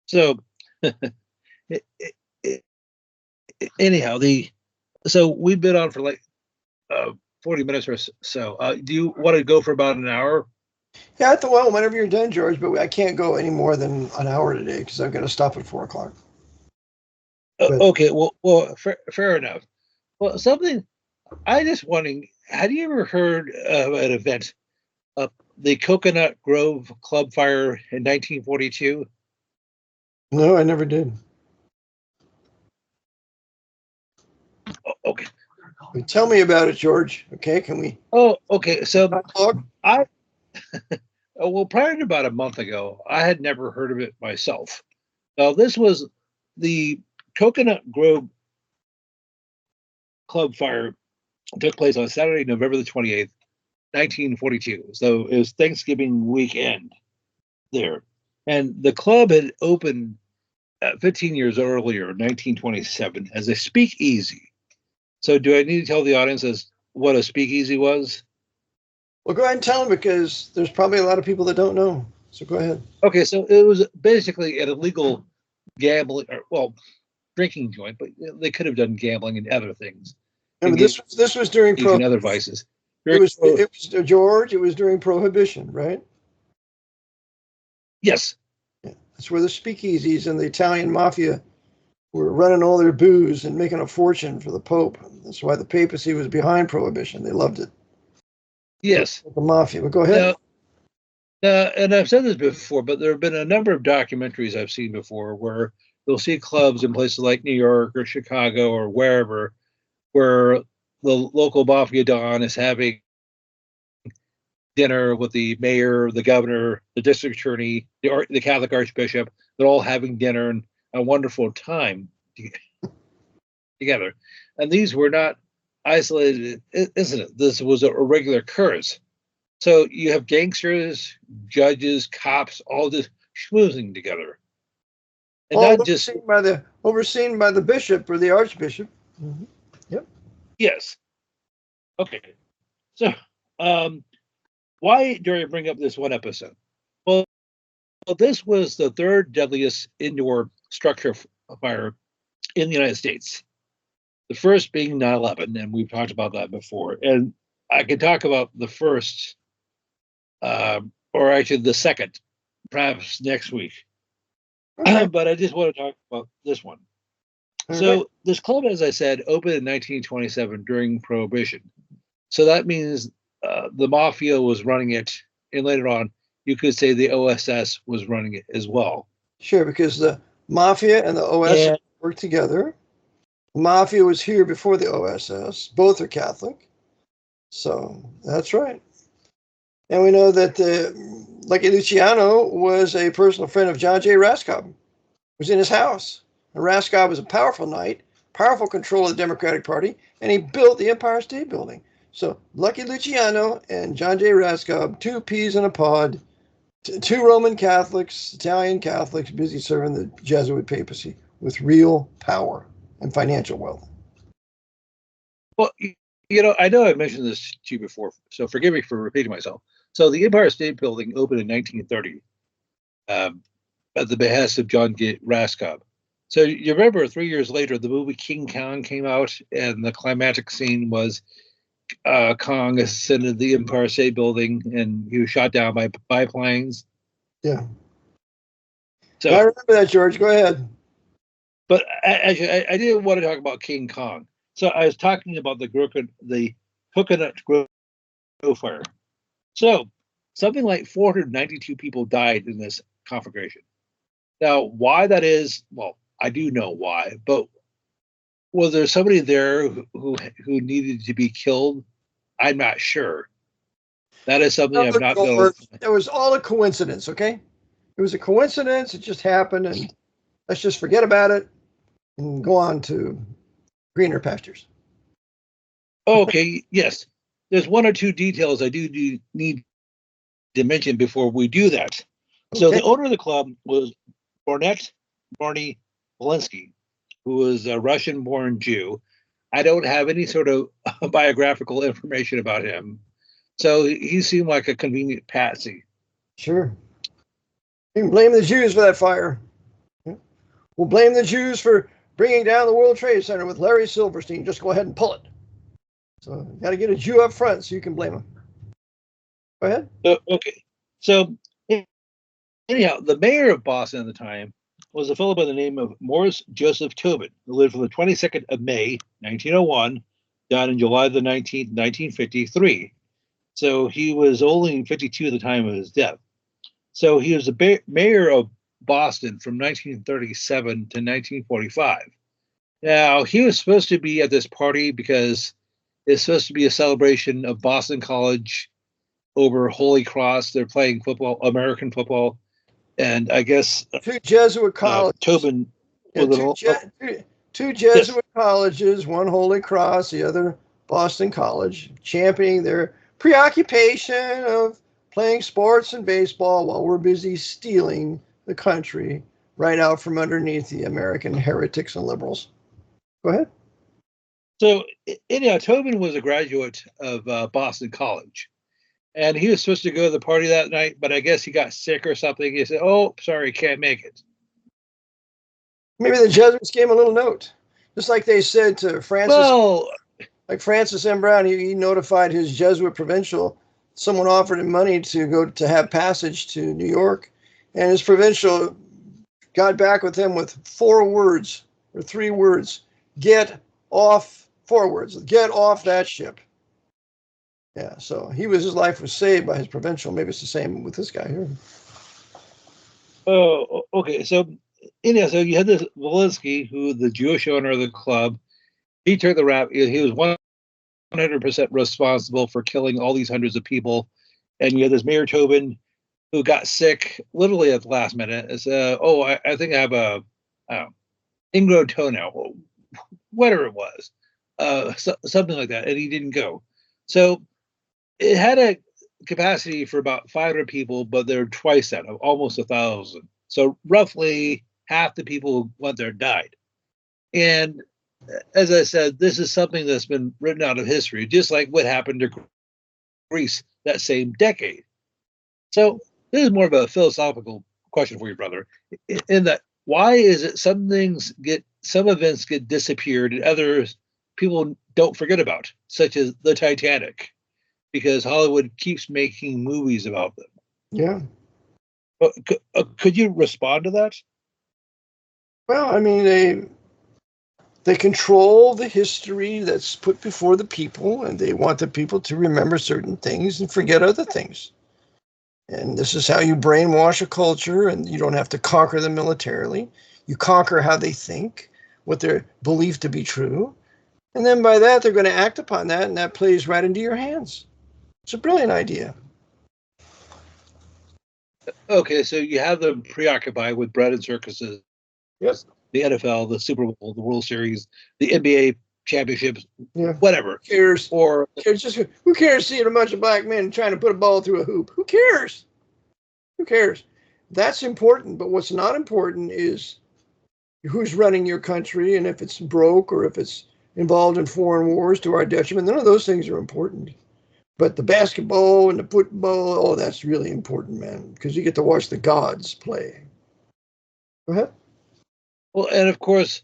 So anyhow, so we've been on for like 40 minutes or so. Do you want to go for about an hour? Yeah, well, whenever you're done, George, but I can't go any more than an hour today because I've got to stop at 4 o'clock. Okay, well, fair enough. Well, something I just wondering, have you ever heard of an event, the Coconut Grove Club Fire in 1942? No, I never did. Okay. Tell me about it, George. Okay, can we? Oh, okay. So well, prior to about a month ago, I had never heard of it myself. Now, this was the Coconut Grove Club Fire took place on Saturday, November the 28th, 1942. So it was Thanksgiving weekend there. And the club had opened 15 years earlier, 1927, as a speakeasy. So do I need to tell the audience what a speakeasy was? Well, go ahead and tell them because there's probably a lot of people that don't know. So go ahead. Okay, so it was basically an illegal gambling, drinking joint, but they could have done gambling and other things. Remember, this was during Prohibition. Other vices. It was George. It was during Prohibition, right? Yes. Yeah, that's where the speakeasies and the Italian mafia were running all their booze and making a fortune for the Pope. That's why the papacy was behind Prohibition. They loved it. Yes. The mafia. But go ahead. And I've said this before, but there have been a number of documentaries I've seen before where you'll see clubs in places like New York or Chicago or wherever, where the local mafia don is having dinner with the mayor, the governor, the district attorney, the Catholic archbishop. They're all having dinner and a wonderful time together. And these were not isolated incidents. This was a regular occurrence. So you have gangsters, judges, cops, all just schmoozing together, and All not just overseen by the bishop or the archbishop. Mm-hmm. Yep. Yes. Okay. So, why do I bring up this one episode? Well, this was the third deadliest indoor structure fire in the United States. The first being 9/11, and we've talked about that before. And I can talk about the first, or actually the second, perhaps next week. Okay. But I just want to talk about this one. Okay. So this club, as I said, opened in 1927 during Prohibition. So that means the mafia was running it, and later on, you could say the OSS was running it as well. Sure, because the mafia and the OSS work together. The mafia was here before the OSS. Both are Catholic. So that's right. And we know that Lucky Luciano was a personal friend of John J. Raskob. Was in his house. And Raskob was a powerful knight, powerful control of the Democratic Party, and he built the Empire State Building. So Lucky Luciano and John J. Raskob, two peas in a pod, two Roman Catholics, Italian Catholics, busy serving the Jesuit papacy with real power and financial wealth. Well, I know I mentioned this to you before, so forgive me for repeating myself. So the Empire State Building opened in 1930 at the behest of John J. Raskob. So you remember 3 years later, the movie King Kong came out, and the climactic scene was Kong ascended the Empire State Building, and he was shot down by biplanes. Yeah. So I remember that, George. Go ahead. But actually, I didn't want to talk about King Kong. So I was talking about the Coconut Grove fire. So something like 492 people died in this conflagration. Now, why that is, well, I do know why, but was there somebody there who needed to be killed? I'm not sure. That is something I've not known. It was all a coincidence, okay? It was a coincidence. It just happened, and let's just forget about it and go on to greener pastures. Okay, yes. There's one or two details I do need to mention before we do that. Okay. So the owner of the club was Barney Walensky, who was a Russian-born Jew. I don't have any sort of biographical information about him. So he seemed like a convenient patsy. Sure. You can blame the Jews for that fire. We'll blame the Jews for bringing down the World Trade Center with Larry Silverstein. Just go ahead and pull it. So you got to get a Jew up front so you can blame him. Go ahead. Okay. So anyhow, the mayor of Boston at the time was a fellow by the name of Morris Joseph Tobin, who lived from the 22nd of May, 1901, died on July the 19th, 1953. So he was only 52 at the time of his death. So he was the mayor of Boston from 1937 to 1945. Now, he was supposed to be at this party because it's supposed to be a celebration of Boston College over Holy Cross. They're playing football, American football. And I guess two Jesuit colleges. Tobin. Two Jesuit colleges, one Holy Cross, the other Boston College, championing their preoccupation of playing sports and baseball while we're busy stealing the country right out from underneath the American heretics and liberals. Go ahead. So, anyhow, Tobin was a graduate of Boston College. And he was supposed to go to the party that night, but I guess he got sick or something. He said, "Oh, sorry, can't make it." Maybe the Jesuits gave him a little note, just like they said to Francis. Well, like Francis M. Brown, he notified his Jesuit provincial. Someone offered him money to go to have passage to New York, and his provincial got back with him with 4 words or 3 words: "Get off." 4 words: "Get off that ship." Yeah, so his life was saved by his provincial. Maybe it's the same with this guy here. Oh, okay. So, anyhow, so you had this Walensky, who the Jewish owner of the club, he took the rap. He was 100% responsible for killing all these hundreds of people. And you had this Mayor Tobin, who got sick literally at the last minute. It's I think I have a ingrown toenail, whatever it was, something like that, and he didn't go. So it had a capacity for about 500 people, but they're twice that, of almost 1,000. So roughly half the people who went there died. And as I said, this is something that's been written out of history, just like what happened to Greece that same decade. So this is more of a philosophical question for you, brother. In that, why is it some events get disappeared and others people don't forget about, such as the Titanic, because Hollywood keeps making movies about them? Yeah. Could you respond to that? Well, I mean, they control the history that's put before the people, and they want the people to remember certain things and forget other things. And this is how you brainwash a culture, and you don't have to conquer them militarily. You conquer how they think, what they're believed to be true. And then by that, they're going to act upon that, and that plays right into your hands. It's a brilliant idea. Okay, so you have them preoccupied with bread and circuses. Yes. The NFL, the Super Bowl, the World Series, the NBA championships, Yeah. whatever. Who cares? Or who cares seeing a bunch of black men trying to put a ball through a hoop? Who cares? Who cares? That's important, but what's not important is who's running your country and if it's broke or if it's involved in foreign wars to our detriment. None of those things are important. But the basketball and the football, oh, that's really important, man, because you get to watch the gods play. Go ahead. well, and of course,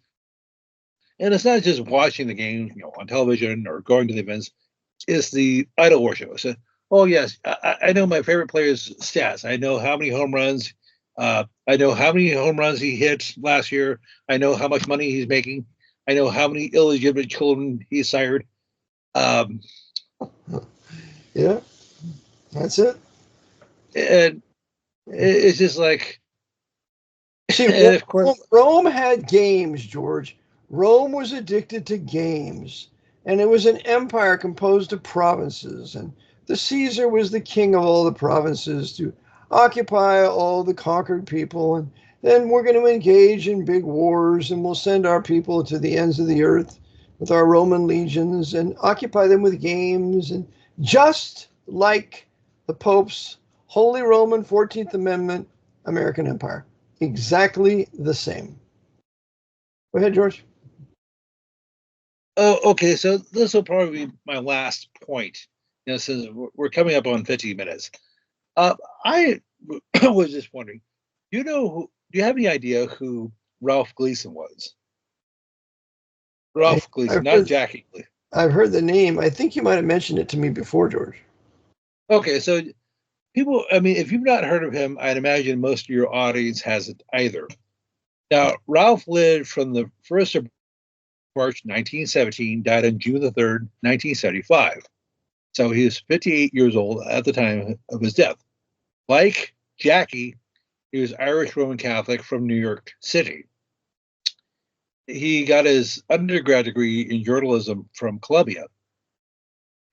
and it's not just watching the games, on television or going to the events. It's the idol worship. So, oh yes, I know my favorite player's stats. I know how many home runs. I know how many home runs he hit last year. I know how much money he's making. I know how many illegitimate children he sired. Yeah, that's it. And it's just like, see, and of course, Rome had games, George. Rome was addicted to games, and it was an empire composed of provinces, and the Caesar was the king of all the provinces to occupy all the conquered people, and then we're going to engage in big wars, and we'll send our people to the ends of the earth with our Roman legions and occupy them with games, and just like the Pope's Holy Roman 14th Amendment American Empire. Exactly the same. Go ahead, George. oh, okay. So this will probably be my last point. Since we're coming up on 50 minutes, I was just wondering, do you have any idea who Ralph Gleason was? Ralph Gleason, not Jackie. I've heard the name. I think you might have mentioned it to me before, George. Okay, so people, I mean, if you've not heard of him, I'd imagine most of your audience hasn't either. Now, Ralph lived from the 1st of March 1917, died on June the 3rd, 1975. So he was 58 years old at the time of his death. Like Jackie, he was Irish Roman Catholic from New York City. He got his undergrad degree in journalism from Columbia.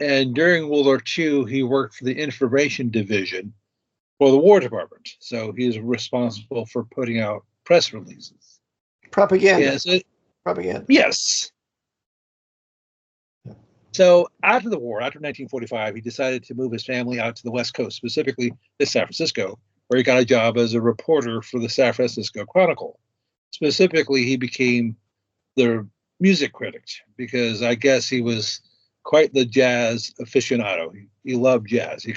And during World War II, he worked for the information division for the War Department. So he was responsible for putting out press releases. Propaganda. Propaganda. Yes. So after the war, after 1945, he decided to move his family out to the West Coast, specifically to San Francisco, where he got a job as a reporter for the San Francisco Chronicle. Specifically, he became the music critic because I guess he was quite the jazz aficionado. He loved jazz. He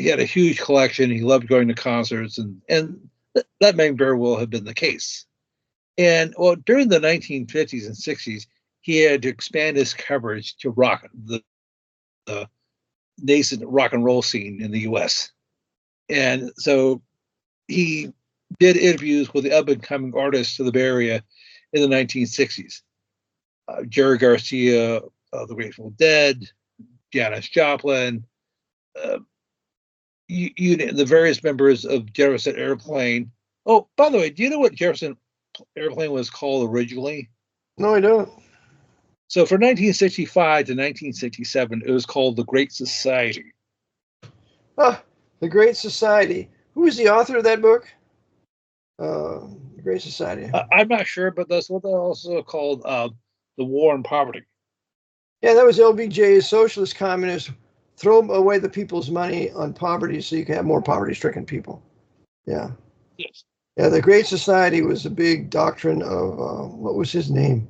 had a huge collection. He loved going to concerts, and that may very well have been the case. And well, during the 1950s and 60s, he had to expand his coverage to the nascent rock and roll scene in the U.S. And so he did interviews with the up and coming artists of the Bay Area in the 1960s. Jerry Garcia, the Grateful Dead, Janis Joplin, the various members of Jefferson Airplane. Oh, by the way, do you know what Jefferson Airplane was called originally? No, I don't. So from 1965 to 1967, it was called the Great Society. Ah, The Great Society. Who was the author of that book? The Great Society. I'm not sure, but that's what they also called the War on Poverty. Yeah, that was LBJ, socialist communist. Throw away the people's money on poverty so you can have more poverty-stricken people. Yeah. Yes. Yeah, the Great Society was a big doctrine of, what was his name?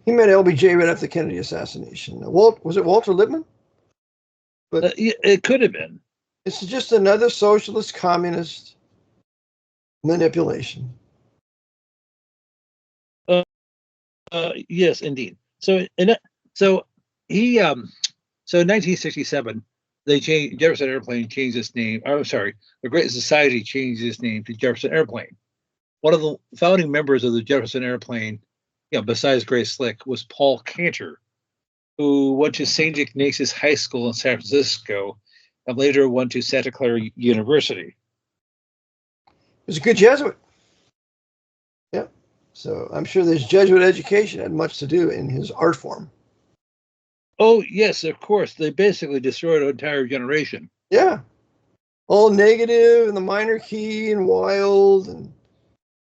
He met LBJ right after the Kennedy assassination. Was it Walter Lippmann? But it could have been. It's just another socialist communist manipulation. Yes, indeed. So in 1967, Jefferson Airplane changed its name. I'm sorry, the Great Society changed its name to Jefferson Airplane. One of the founding members of the Jefferson Airplane, besides Grace Slick, was Paul Cantor, who went to St. Ignatius High School in San Francisco and later went to Santa Clara University. He was a good Jesuit. Yep. So I'm sure this Jesuit education had much to do in his art form. Oh, yes, of course. They basically destroyed an entire generation. Yeah. All negative and the minor key and wild and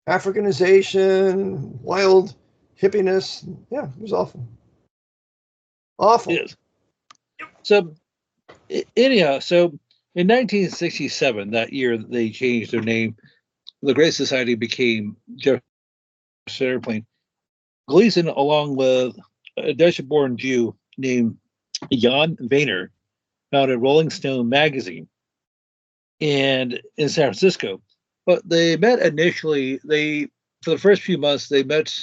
Africanization, wild hippiness. Yeah, it was awful. Awful. Yes. So anyhow, so in 1967, that year they changed their name, the Great Society became Jefferson Airplane. Gleason, along with a Dutch-born Jew named Jan Vayner, founded Rolling Stone magazine in San Francisco. But they met initially. For the first few months, they met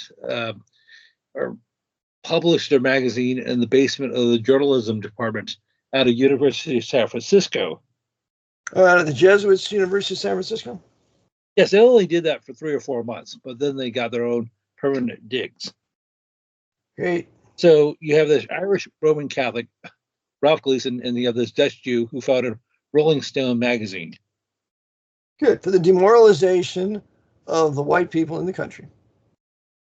or published their magazine in the basement of the journalism department at a University of San Francisco. Out of the Jesuits, University of San Francisco? Yes, they only did that for 3 or 4 months, but then they got their own permanent digs. Great. So you have this Irish Roman Catholic, Ralph Gleason, and you have this Dutch Jew who founded Rolling Stone magazine. Good. For the demoralization of the white people in the country.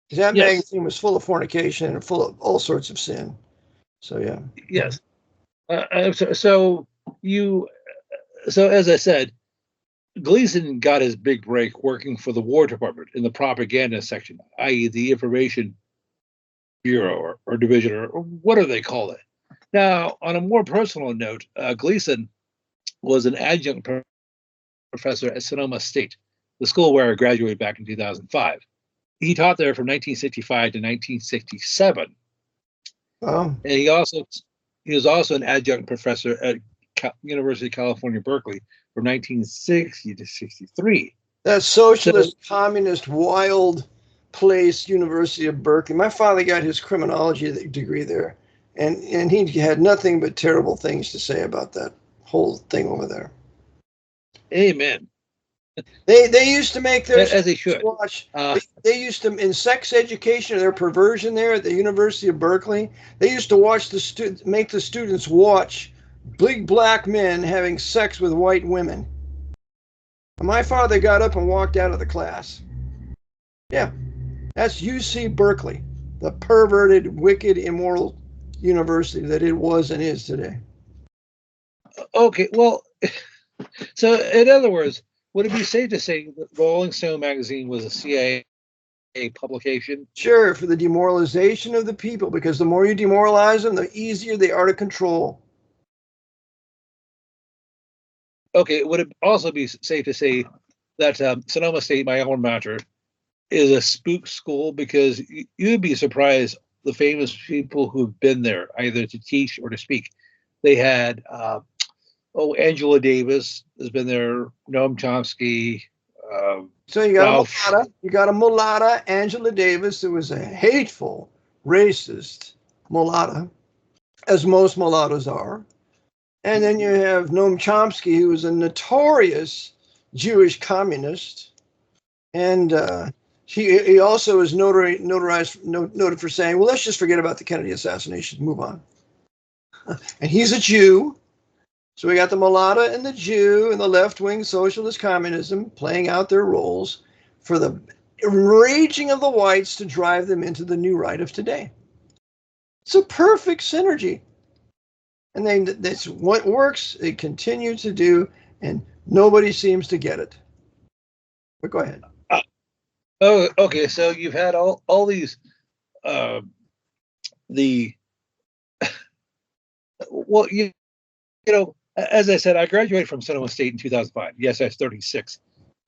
Because that magazine was full of fornication and full of all sorts of sin. So, yeah. Yes. So as I said, Gleason got his big break working for the War Department in the propaganda section, i.e., the Information Bureau or Division, or whatever they call it. Now, on a more personal note, Gleason was an adjunct professor at Sonoma State, the school where I graduated back in 2005. He taught there from 1965 to 1967. And he was also an adjunct professor at University of California, Berkeley from 1960 to 63. That socialist, communist, wild place, University of Berkeley. My father got his criminology degree there, and he had nothing but terrible things to say about that whole thing over there. Amen. They used to make their as they should watch. They used to, in sex education or their perversion there at the University of Berkeley, they used to make the students watch big black men having sex with white women. And my father got up and walked out of the class. Yeah, that's UC Berkeley, the perverted, wicked, immoral university that it was and is today. Okay, well, so in other words, would it be safe to say that Rolling Stone magazine was a CIA publication? Sure, for the demoralization of the people, because the more you demoralize them, the easier they are to control. Okay, would it also be safe to say that Sonoma State, my alma mater, is a spook school? Because you'd be surprised the famous people who've been there, either to teach or to speak. They had Angela Davis has been there, Noam Chomsky. So you got a mulatta, Angela Davis, who was a hateful, racist mulatta, as most mulattoes are. And then you have Noam Chomsky, who was a notorious Jewish communist. And he also is noted for saying, well, let's just forget about the Kennedy assassination, move on. And he's a Jew. So we got the mulatto and the Jew and the left-wing socialist communism playing out their roles for the enraging of the whites to drive them into the new right of today. It's a perfect synergy. And then that's what works. It continues to do, and nobody seems to get it. But go ahead. Oh, okay. So you've had all these, well, you know, as I said, I graduated from Sonoma State in 2005. Yes, I was 36.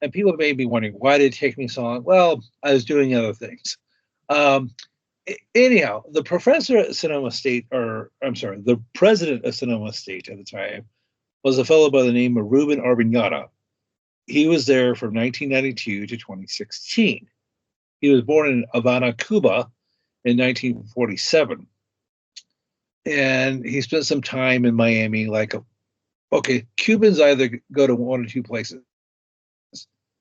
And people may be wondering, why did it take me so long? Well, I was doing other things. Anyhow, the professor at Sonoma State, the president of Sonoma State at the time was a fellow by the name of Ruben Arbiñata. He was there from 1992 to 2016. He was born in Havana, Cuba in 1947. And he spent some time in Miami, okay, Cubans either go to one or two places,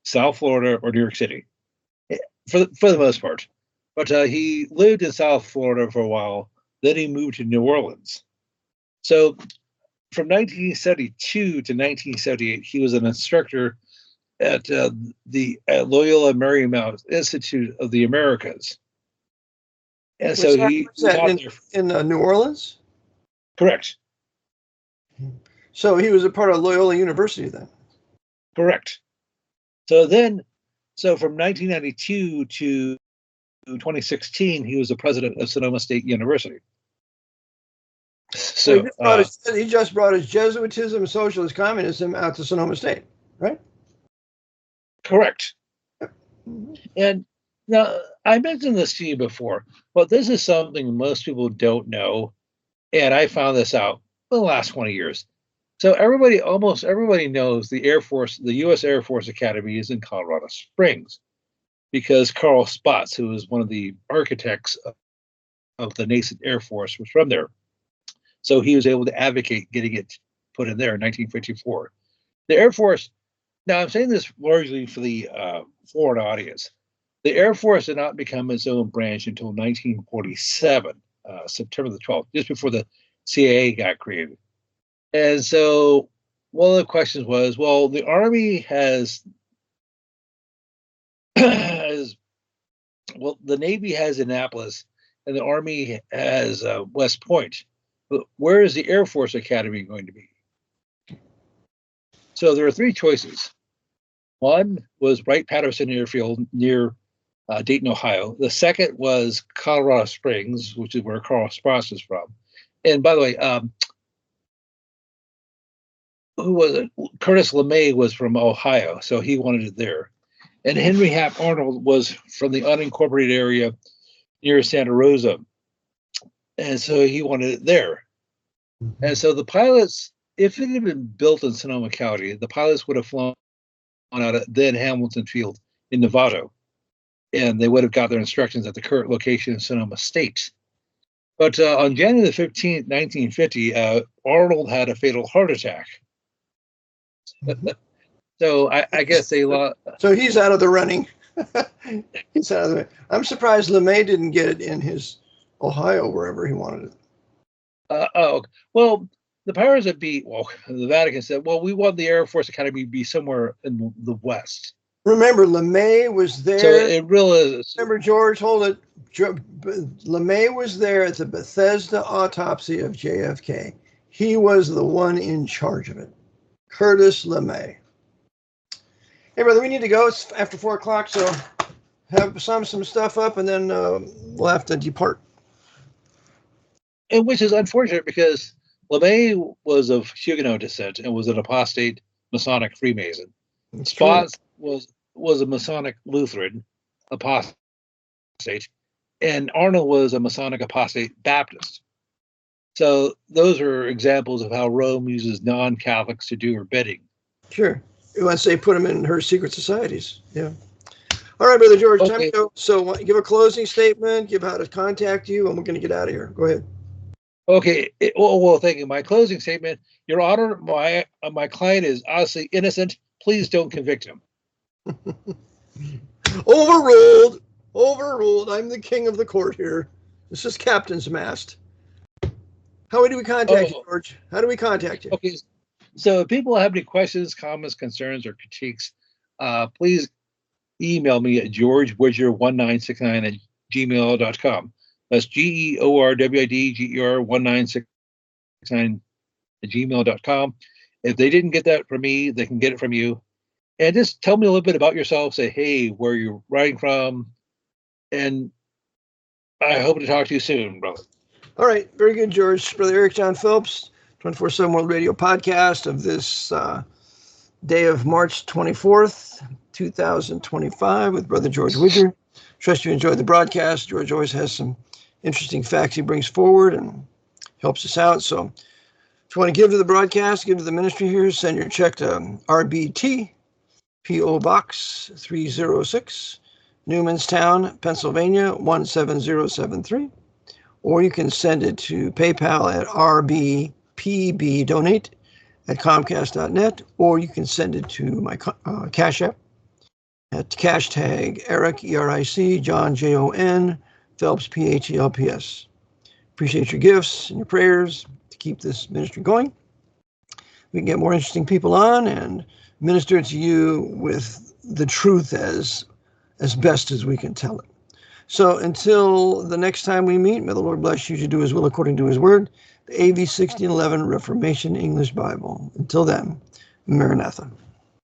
South Florida or New York City, for the most part. But he lived in South Florida for a while. Then he moved to New Orleans. So from 1972 to 1978, he was an instructor at the Loyola Marymount Institute of the Americas. And so he taught in New Orleans? Correct. So he was a part of Loyola University then? Correct. So from 1992 to 2016, he was the president of Sonoma State University. So he just brought his Jesuitism and socialist communism out to Sonoma State, right? Correct. And now, I mentioned this to you before, but this is something most people don't know. And I found this out in the last 20 years. So almost everybody knows the U.S. Air Force Academy is in Colorado Springs because Carl Spaatz, who was one of the architects of the nascent Air Force, was from there. So he was able to advocate getting it put in there in 1954. The Air Force, now I'm saying this largely for the foreign audience. The Air Force did not become its own branch until 1947, September the 12th, just before the CIA got created. And so one of the questions was, well, the Army has, the Navy has Annapolis and the Army has West Point. But where is the Air Force Academy going to be? So there are three choices. One was Wright-Patterson Airfield near Dayton, Ohio. The second was Colorado Springs, which is where Carl Spaatz is from. And by the way, who was it? Curtis LeMay was from Ohio, so he wanted it there. And Henry Hap Arnold was from the unincorporated area near Santa Rosa, and so he wanted it there. Mm-hmm. And so the pilots, if it had been built in Sonoma County, the pilots would have flown out at then Hamilton Field in Nevada, and they would have got their instructions at the current location in Sonoma State. But on January the 15th, 1950, Arnold had a fatal heart attack. So I guess they lost. So he's out of the running. He's out of the. I'm surprised LeMay didn't get it in his Ohio, wherever he wanted it. Well, the powers that be, the Vatican said, well, we want the Air Force Academy to be somewhere in the West. Remember, LeMay was there. So it really is. Remember, George, hold it. LeMay was there at the Bethesda autopsy of JFK. He was the one in charge of it. Curtis LeMay. Hey, brother, we need to go. It's after 4 o'clock, so have some stuff up, and then we'll have to depart. And which is unfortunate because LeMay was of Huguenot descent and was an apostate Masonic Freemason. Spaatz was a Masonic Lutheran apostate, and Arnold was a Masonic apostate Baptist. So those are examples of how Rome uses non-Catholics to do her bidding. Sure. Once they put them in her secret societies. Yeah. All right, Brother George, time to go. So give a closing statement, give how to contact you, and we're going to get out of here. Go ahead. Okay. Well, thank you. My closing statement, Your Honor, my client is honestly innocent. Please don't convict him. Overruled. Overruled. I'm the king of the court here. This is Captain's Mast. How do we contact you, George? How do we contact you? Okay. So if people have any questions, comments, concerns, or critiques, please email me at georgewidger1969@gmail.com. That's GeorgWidger1969@gmail.com. If they didn't get that from me, they can get it from you. And just tell me a little bit about yourself. Say, hey, where you're writing from. And I hope to talk to you soon, brother. All right. Very good, George. Brother Eric John Phelps, 24/7 World Radio podcast of this day of March 24th, 2025 with Brother George Widger. Trust you enjoyed the broadcast. George always has some interesting facts he brings forward and helps us out. So if you want to give to the broadcast, give to the ministry here, send your check to RBT, P.O. Box 306, Newmanstown, Pennsylvania 17073. Or you can send it to PayPal at rbpbdonate@comcast.net, or you can send it to my Cash App at hashtag Eric, ERIC, John, JON, Phelps, PHELPS. Appreciate your gifts and your prayers to keep this ministry going. We can get more interesting people on and minister to you with the truth as best as we can tell it. So until the next time we meet, may the Lord bless you to do his will according to his word. The AV 1611 Reformation English Bible. Until then, Maranatha.